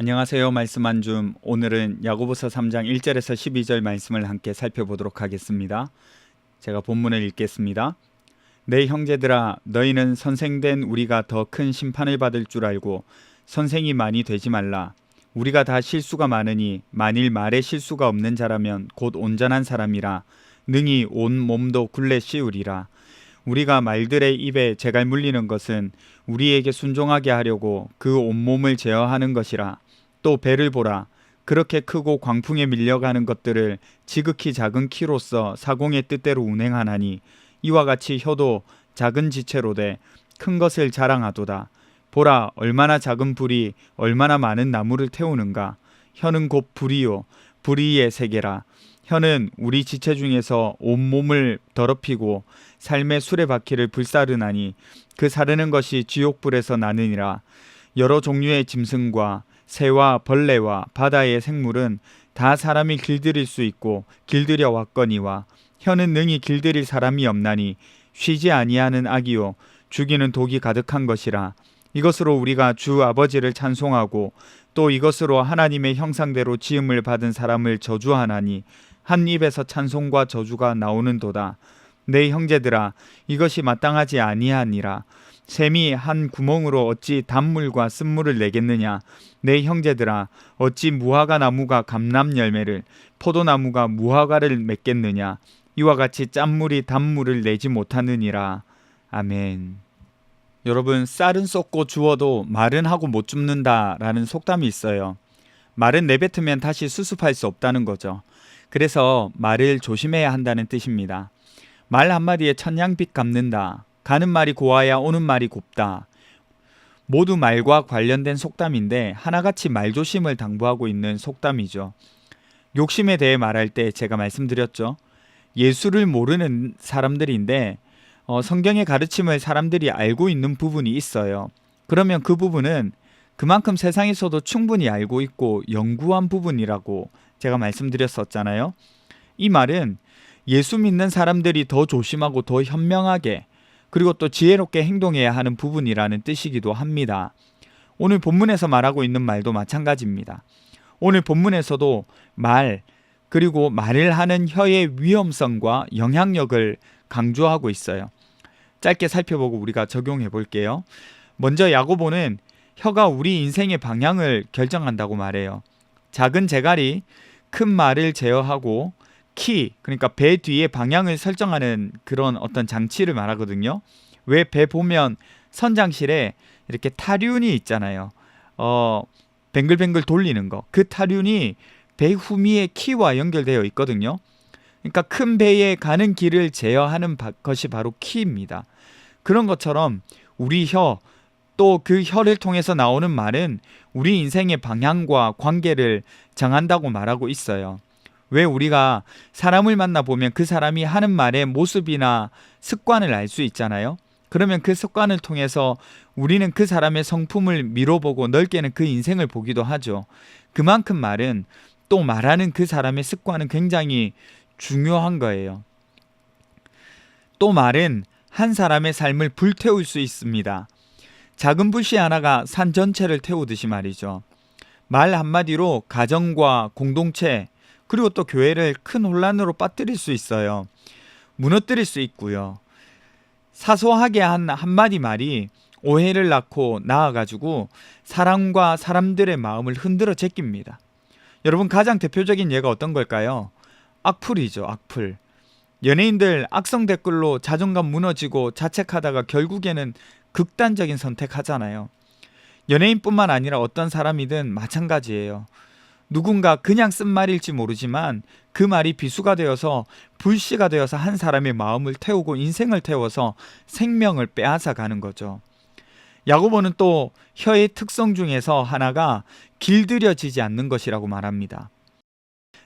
안녕하세요. 말씀 한줌. 오늘은 야고보서 3장 1절에서 12절 말씀을 함께 살펴보도록 하겠습니다. 제가 본문을 읽겠습니다. 내 형제들아, 너희는 선생된 우리가 더 큰 심판을 받을 줄 알고 선생이 많이 되지 말라. 우리가 다 실수가 많으니 만일 말에 실수가 없는 자라면 곧 온전한 사람이라 능히 온 몸도 굴레 씌우리라. 우리가 말들의 입에 재갈 물리는 것은 우리에게 순종하게 하려고 그 온몸을 제어하는 것이라. 또 배를 보라. 그렇게 크고 광풍에 밀려가는 것들을 지극히 작은 키로서 사공의 뜻대로 운행하나니 이와 같이 혀도 작은 지체로 돼 큰 것을 자랑하도다. 보라, 얼마나 작은 불이 얼마나 많은 나무를 태우는가. 혀는 곧 불이요 불의의 세계라. 혀는 우리 지체 중에서 온몸을 더럽히고 삶의 수레바퀴를 불사르나니 그 사르는 것이 지옥불에서 나느니라. 여러 종류의 짐승과 새와 벌레와 바다의 생물은 다 사람이 길들일 수 있고 길들여 왔거니와 혀는 능히 길들일 사람이 없나니 쉬지 아니하는 악이요 죽이는 독이 가득한 것이라. 이것으로 우리가 주 아버지를 찬송하고 또 이것으로 하나님의 형상대로 지음을 받은 사람을 저주하나니 한 입에서 찬송과 저주가 나오는도다. 내 형제들아, 이것이 마땅하지 아니하니라. 샘이 한 구멍으로 어찌 단물과 쓴물을 내겠느냐. 내 형제들아, 어찌 무화과 나무가 감람 열매를 포도나무가 무화과를 맺겠느냐. 이와 같이 짠물이 단물을 내지 못하느니라. 아멘. 여러분, 쌀은 썩고 주워도 말은 하고 못 줍는다 라는 속담이 있어요. 말은 내뱉으면 다시 수습할 수 없다는 거죠. 그래서 말을 조심해야 한다는 뜻입니다. 말 한마디에 천냥빚 갚는다. 가는 말이 고와야 오는 말이 곱다. 모두 말과 관련된 속담인데 하나같이 말조심을 당부하고 있는 속담이죠. 욕심에 대해 말할 때 제가 말씀드렸죠. 예수를 모르는 사람들인데 성경의 가르침을 사람들이 알고 있는 부분이 있어요. 그러면 그 부분은 그만큼 세상에서도 충분히 알고 있고 연구한 부분이라고 제가 말씀드렸었잖아요. 이 말은 예수 믿는 사람들이 더 조심하고 더 현명하게 그리고 또 지혜롭게 행동해야 하는 부분이라는 뜻이기도 합니다. 오늘 본문에서 말하고 있는 말도 마찬가지입니다. 오늘 본문에서도 말 그리고 말을 하는 혀의 위험성과 영향력을 강조하고 있어요. 짧게 살펴보고 우리가 적용해 볼게요. 먼저 야고보는 혀가 우리 인생의 방향을 결정한다고 말해요. 작은 재갈이 큰 말을 제어하고 키, 그러니까 배 뒤에 방향을 설정하는 그런 어떤 장치를 말하거든요. 왜 배 보면 선장실에 이렇게 타륜이 있잖아요. 뱅글뱅글 돌리는 거. 그 타륜이 배 후미의 키와 연결되어 있거든요. 그러니까 큰 배에 가는 길을 제어하는 것이 바로 키입니다. 그런 것처럼 우리 혀, 또 그 혀를 통해서 나오는 말은 우리 인생의 방향과 관계를 정한다고 말하고 있어요. 왜 우리가 사람을 만나보면 그 사람이 하는 말의 모습이나 습관을 알 수 있잖아요. 그러면 그 습관을 통해서 우리는 그 사람의 성품을 미뤄보고 넓게는 그 인생을 보기도 하죠. 그만큼 말은 또 말하는 그 사람의 습관은 굉장히 중요한 거예요. 또 말은 한 사람의 삶을 불태울 수 있습니다. 작은 불씨 하나가 산 전체를 태우듯이 말이죠. 말 한마디로 가정과 공동체 그리고 또 교회를 큰 혼란으로 빠뜨릴 수 있어요. 무너뜨릴 수 있고요. 사소하게 한 한마디 말이 오해를 낳고 나아가지고 사람과 사람들의 마음을 흔들어 제낍니다. 여러분, 가장 대표적인 예가 어떤 걸까요? 악플이죠. 악플. 연예인들 악성 댓글로 자존감 무너지고 자책하다가 결국에는 극단적인 선택하잖아요. 연예인뿐만 아니라 어떤 사람이든 마찬가지예요. 누군가 그냥 쓴 말일지 모르지만 그 말이 비수가 되어서 불씨가 되어서 한 사람의 마음을 태우고 인생을 태워서 생명을 빼앗아 가는 거죠. 야고보는 또 혀의 특성 중에서 하나가 길들여지지 않는 것이라고 말합니다.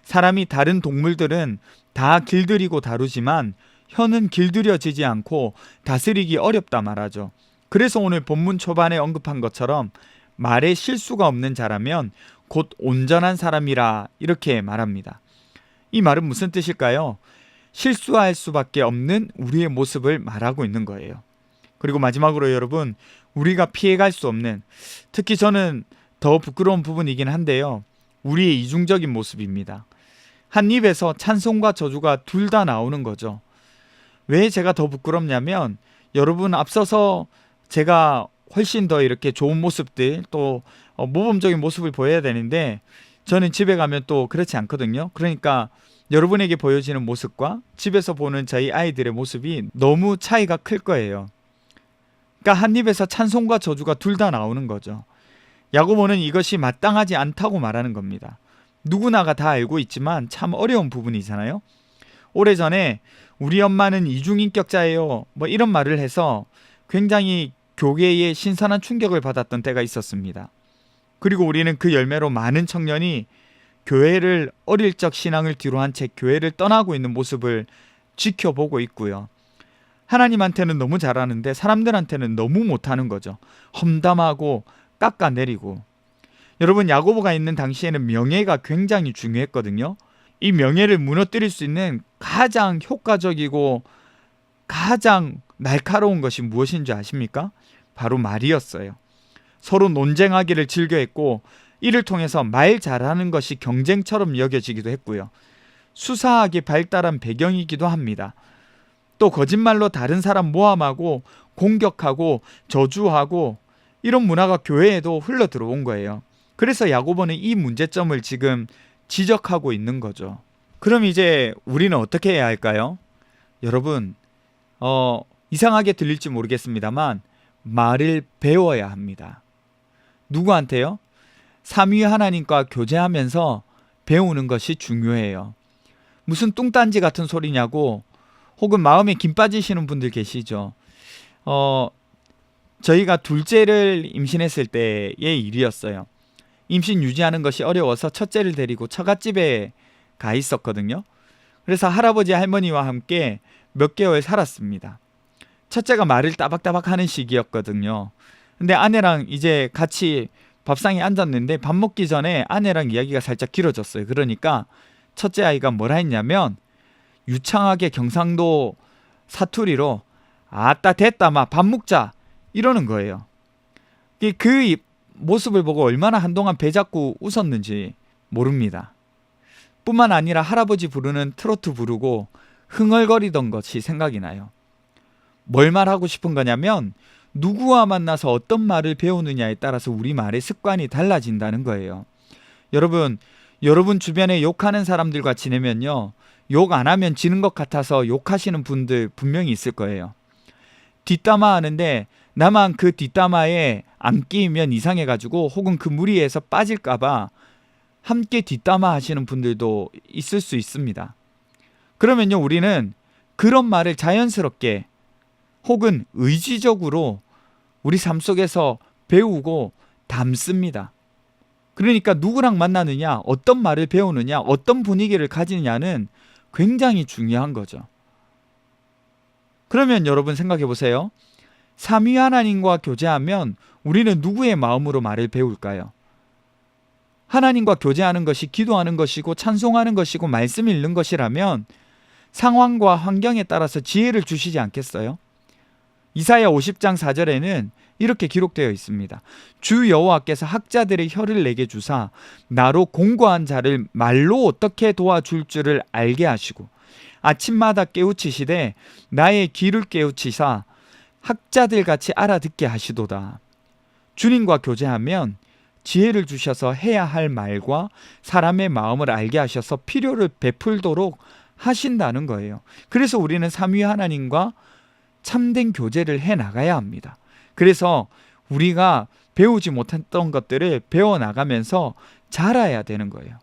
사람이 다른 동물들은 다 길들이고 다루지만 혀는 길들여지지 않고 다스리기 어렵다 말하죠. 그래서 오늘 본문 초반에 언급한 것처럼 말에 실수가 없는 자라면 곧 온전한 사람이라 이렇게 말합니다. 이 말은 무슨 뜻일까요? 실수할 수밖에 없는 우리의 모습을 말하고 있는 거예요. 그리고 마지막으로 여러분, 우리가 피해갈 수 없는, 특히 저는 더 부끄러운 부분이긴 한데요. 우리의 이중적인 모습입니다. 한 입에서 찬송과 저주가 둘 다 나오는 거죠. 왜 제가 더 부끄럽냐면 여러분 앞서서 제가 훨씬 더 이렇게 좋은 모습들 또 모범적인 모습을 보여야 되는데 저는 집에 가면 또 그렇지 않거든요. 그러니까 여러분에게 보여지는 모습과 집에서 보는 저희 아이들의 모습이 너무 차이가 클 거예요. 그러니까 한 입에서 찬송과 저주가 둘 다 나오는 거죠. 야고보는 이것이 마땅하지 않다고 말하는 겁니다. 누구나가 다 알고 있지만 참 어려운 부분이잖아요. 오래전에 우리 엄마는 이중인격자예요 뭐 이런 말을 해서 굉장히 교계에 신선한 충격을 받았던 때가 있었습니다. 그리고 우리는 그 열매로 많은 청년이 교회를 어릴 적 신앙을 뒤로 한 채 교회를 떠나고 있는 모습을 지켜보고 있고요. 하나님한테는 너무 잘하는데 사람들한테는 너무 못하는 거죠. 험담하고 깎아내리고. 여러분 야고보가 있는 당시에는 명예가 굉장히 중요했거든요. 이 명예를 무너뜨릴 수 있는 가장 효과적이고 가장 날카로운 것이 무엇인 줄 아십니까? 바로 말이었어요. 서로 논쟁하기를 즐겨했고 이를 통해서 말 잘하는 것이 경쟁처럼 여겨지기도 했고요. 수사학이 발달한 배경이기도 합니다. 또 거짓말로 다른 사람 모함하고 공격하고 저주하고 이런 문화가 교회에도 흘러 들어온 거예요. 그래서 야고보는 이 문제점을 지금 지적하고 있는 거죠. 그럼 이제 우리는 어떻게 해야 할까요? 여러분 이상하게 들릴지 모르겠습니다만 말을 배워야 합니다. 누구한테요? 삼위 하나님과 교제하면서 배우는 것이 중요해요. 무슨 뚱딴지 같은 소리냐고 혹은 마음에 김 빠지시는 분들 계시죠. 저희가 둘째를 임신했을 때의 일이었어요. 임신 유지하는 것이 어려워서 첫째를 데리고 처갓집에 가 있었거든요. 그래서 할아버지 할머니와 함께 몇 개월 살았습니다. 첫째가 말을 따박따박 하는 시기였거든요. 근데 아내랑 이제 같이 밥상에 앉았는데 밥 먹기 전에 아내랑 이야기가 살짝 길어졌어요. 그러니까 첫째 아이가 뭐라 했냐면 유창하게 경상도 사투리로 아따 됐다 마 밥 먹자 이러는 거예요. 그 모습을 보고 얼마나 한동안 배 잡고 웃었는지 모릅니다. 뿐만 아니라 할아버지 부르는 트로트 부르고 흥얼거리던 것이 생각이 나요. 뭘 말하고 싶은 거냐면 누구와 만나서 어떤 말을 배우느냐에 따라서 우리 말의 습관이 달라진다는 거예요. 여러분 주변에 욕하는 사람들과 지내면요. 욕 안 하면 지는 것 같아서 욕하시는 분들 분명히 있을 거예요. 뒷담화 하는데 나만 그 뒷담화에 안 끼면 이상해가지고 혹은 그 무리에서 빠질까봐 함께 뒷담화 하시는 분들도 있을 수 있습니다. 그러면요 우리는 그런 말을 자연스럽게 혹은 의지적으로 우리 삶 속에서 배우고 담습니다. 그러니까 누구랑 만나느냐, 어떤 말을 배우느냐, 어떤 분위기를 가지느냐는 굉장히 중요한 거죠. 그러면 여러분 생각해 보세요. 삼위 하나님과 교제하면 우리는 누구의 마음으로 말을 배울까요? 하나님과 교제하는 것이 기도하는 것이고 찬송하는 것이고 말씀 읽는 것이라면 상황과 환경에 따라서 지혜를 주시지 않겠어요? 이사야 50장 4절에는 이렇게 기록되어 있습니다. 주 여호와께서 학자들의 혀를 내게 주사 나로 공고한 자를 말로 어떻게 도와줄 줄을 알게 하시고 아침마다 깨우치시되 나의 귀를 깨우치사 학자들 같이 알아듣게 하시도다. 주님과 교제하면 지혜를 주셔서 해야 할 말과 사람의 마음을 알게 하셔서 필요를 베풀도록 하신다는 거예요. 그래서 우리는 삼위 하나님과 참된 교제를 해나가야 합니다. 그래서 우리가 배우지 못했던 것들을 배워나가면서 자라야 되는 거예요.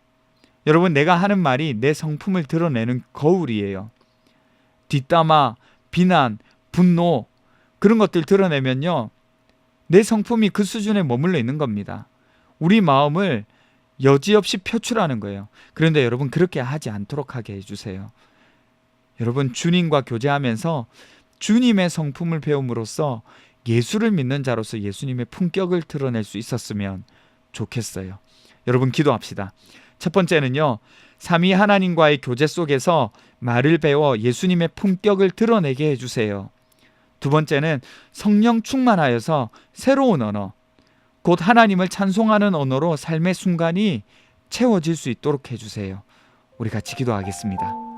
여러분 내가 하는 말이 내 성품을 드러내는 거울이에요. 뒷담화, 비난, 분노 그런 것들 드러내면요. 내 성품이 그 수준에 머물러 있는 겁니다. 우리 마음을 여지없이 표출하는 거예요. 그런데 여러분 그렇게 하지 않도록 하게 해주세요. 여러분 주님과 교제하면서 주님의 성품을 배움으로써 예수를 믿는 자로서 예수님의 품격을 드러낼 수 있었으면 좋겠어요. 여러분 기도합시다. 첫 번째는요. 삼위 하나님과의 교제 속에서 말을 배워 예수님의 품격을 드러내게 해주세요. 두 번째는 성령 충만하여서 새로운 언어, 곧 하나님을 찬송하는 언어로 삶의 순간이 채워질 수 있도록 해주세요. 우리 같이 기도하겠습니다.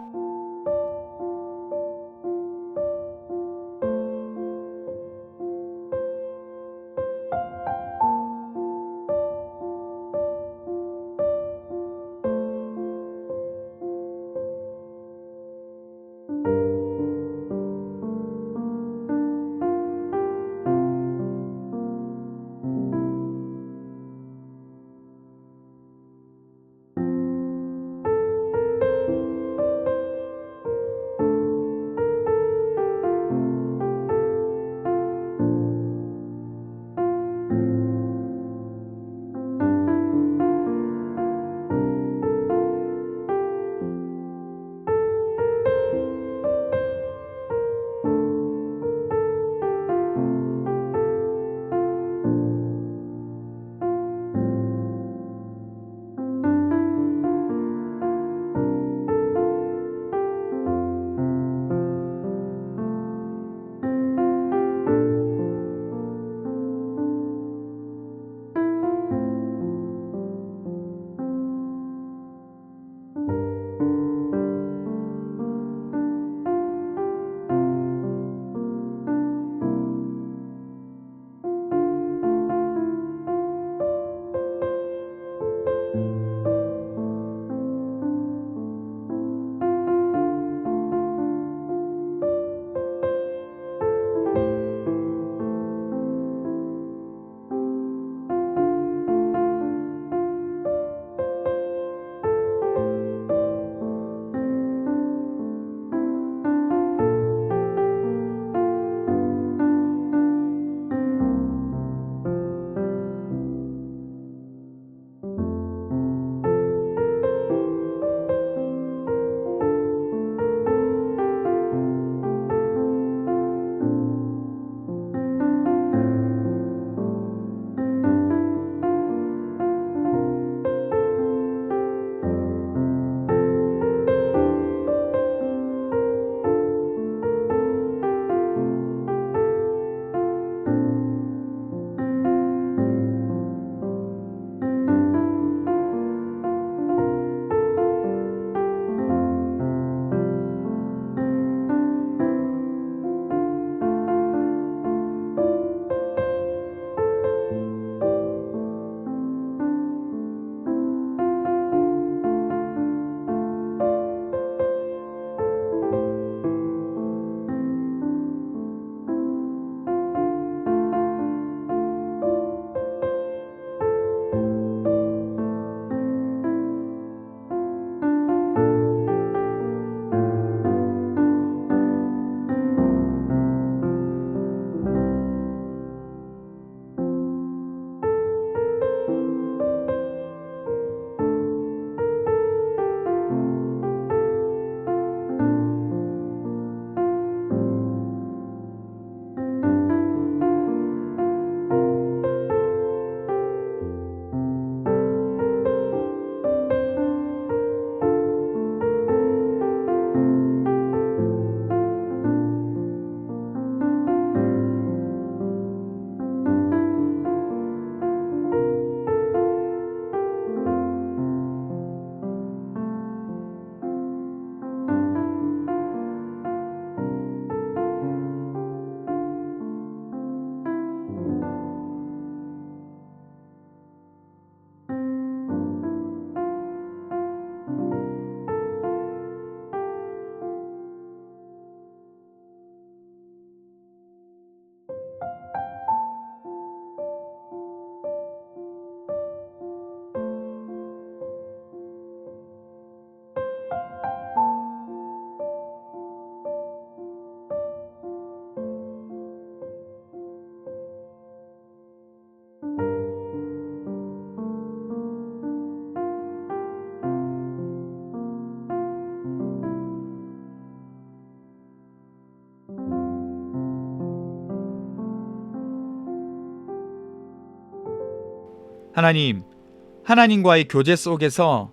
하나님과의 교제 속에서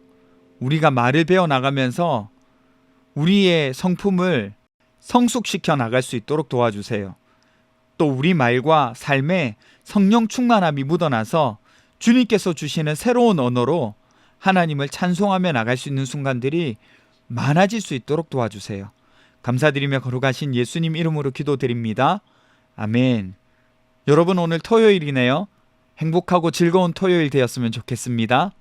우리가 말을 배워 나가면서 우리의 성품을 성숙시켜 나갈 수 있도록 도와주세요. 또 우리 말과 삶에 성령 충만함이 묻어나서 주님께서 주시는 새로운 언어로 하나님을 찬송하며 나갈 수 있는 순간들이 많아질 수 있도록 도와주세요. 감사드리며 거룩하신 예수님 이름으로 기도드립니다. 아멘. 여러분, 오늘 토요일이네요. 행복하고 즐거운 토요일 되었으면 좋겠습니다.